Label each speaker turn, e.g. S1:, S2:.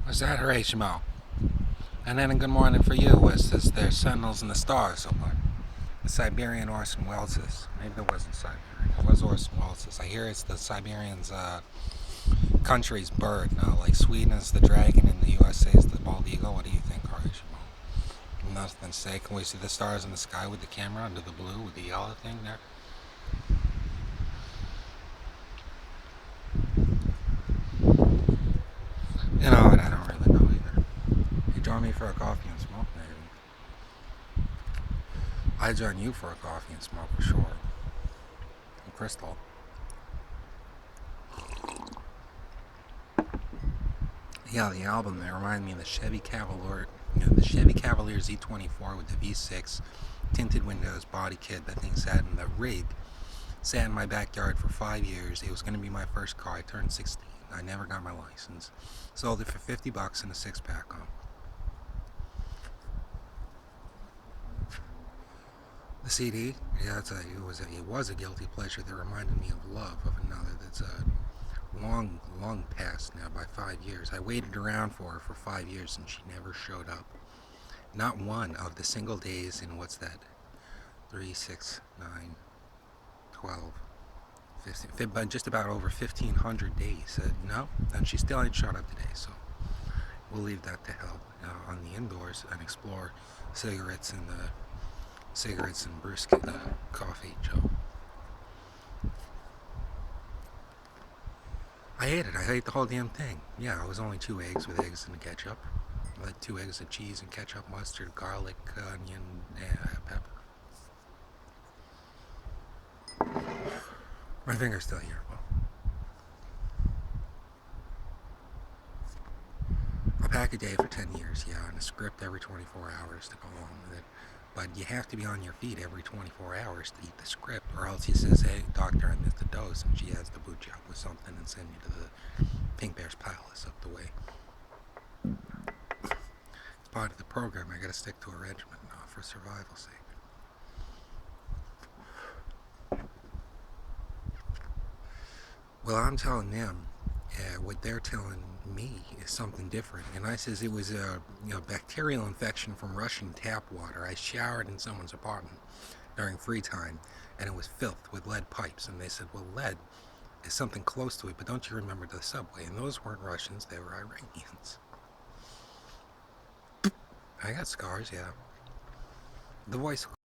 S1: Was that Horatio? And then a good morning for you was this there's Sentinels in the Stars somewhere. The Siberian Orson Welles's. Maybe it wasn't Siberian. It was Orson Welles's. I hear it's the Siberian's country's bird. Now, like Sweden is the dragon and the USA is the bald eagle. What do you think, Horatio? Nothing to say. Can we see the stars in the sky with the camera under the blue with the yellow thing there? You know what? I don't really know either. You join me for a coffee and smoke, maybe. I join you for a coffee and smoke for sure. And Crystal. Yeah, the album that reminded me of the Chevy Cavalier, the Chevy Cavalier Z24 with the V6, tinted windows, body kit. That thing sat in the rig, sat in my backyard for 5 years. It was going to be my first car. I turned 16. I never got my license. Sold it for $50 in a six-pack. The CD, yeah, it was a guilty pleasure that reminded me of love of another that's long past now by 5 years. I waited around for her for 5 years and she never showed up. Not one of the single days in what's that? 3, 6, 9, 12, 15, but just about over 1,500 days. No, and she still ain't showed up today, so we'll leave that to hell on the indoors and explore cigarettes and brisket coffee, Joe. I ate it. I ate the whole damn thing. Yeah, it was only 2 eggs with eggs and ketchup. Like 2 eggs of cheese and ketchup, mustard, garlic, onion, pepper. My finger's still here. Well, a pack a day for 10 years, yeah, and a script every 24 hours to go along with it. But you have to be on your feet every 24 hours to eat the script, or else he says, hey, doctor, I missed the dose, and she has to boot you up with something and send you to the Pink Bear's Palace up the way. It's part of the program. I gotta stick to a regimen for survival's sake. Well, I'm telling them what they're telling me is something different. And I says it was a bacterial infection from Russian tap water. I showered in someone's apartment during free time, and it was filled with lead pipes. And they said, well, lead is something close to it, but don't you remember the subway? And those weren't Russians, they were Iranians. I got scars, yeah. The voice